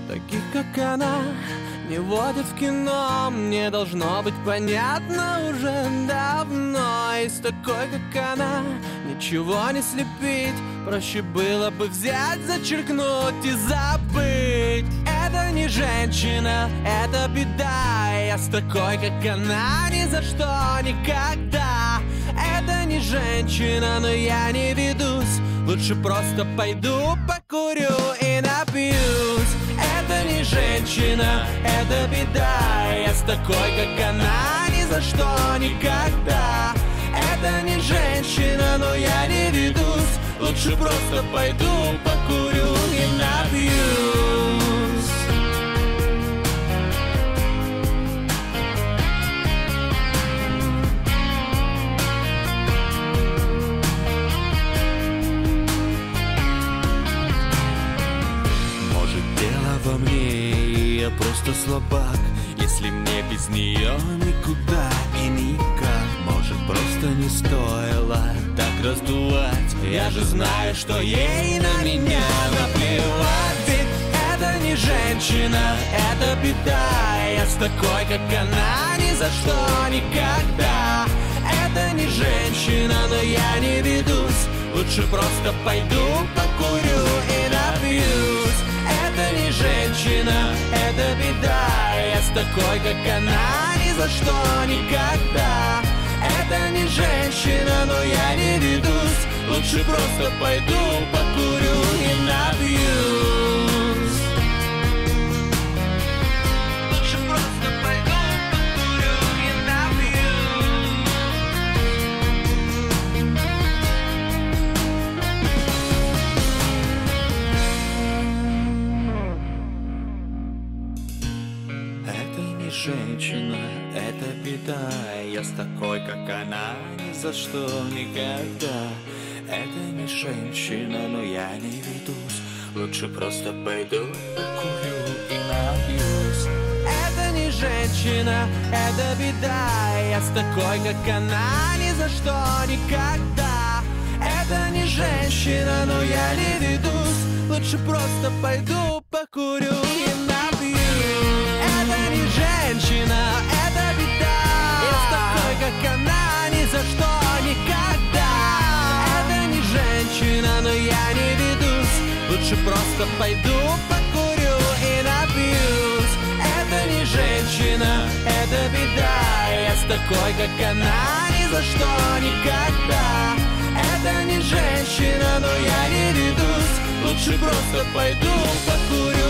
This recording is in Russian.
Таких, как она, не водят в кино. Мне должно быть понятно уже давно. И с такой, как она, ничего не слепить. Проще было бы взять, зачеркнуть и забыть. Это не женщина, это беда. Я с такой, как она, ни за что, никогда. Это не женщина, но я не ведусь. Лучше просто пойду, покурю и напьюсь. Это не женщина, это беда. Я с такой, как она, ни за что, никогда. Это не женщина, но я не ведусь. Лучше просто пойду, покурю и напьюсь. Во мне я просто слабак. Если мне без нее никуда и никак. Может, просто не стоило так раздувать. Я же знаю, что ей на меня наплевать. Ведь это не женщина, это беда. Я с такой, как она, ни за что, никогда. Это не женщина, но я не ведусь. Лучше просто пойду, покурю и напьюсь. Это не женщина, это беда. Я с такой, как она, ни за что, никогда. Это не женщина, но я не ведусь. Лучше просто пойду, покурю и напьюсь. Лучше просто пойду, покурю и напьюсь. Женщина, это беда. Я с такой, как она, ни за что, никогда. Это не женщина, но я не ведусь. Лучше просто пойду, покурю и напьюсь. Это не женщина, это беда. Я с такой, как она, ни за что, никогда. Это не женщина, но я не ведусь. Лучше просто пойду, покурю и напьюсь. Это не женщина, это беда. Я с такой, как она, ни за что, никогда. Это не женщина, но я не ведусь. Лучше просто пойду, покурю и напьюсь. Это не женщина, это беда. Я с такой, как она, ни за что, никогда. Это не женщина, но я не ведусь. Лучше просто пойду, покурю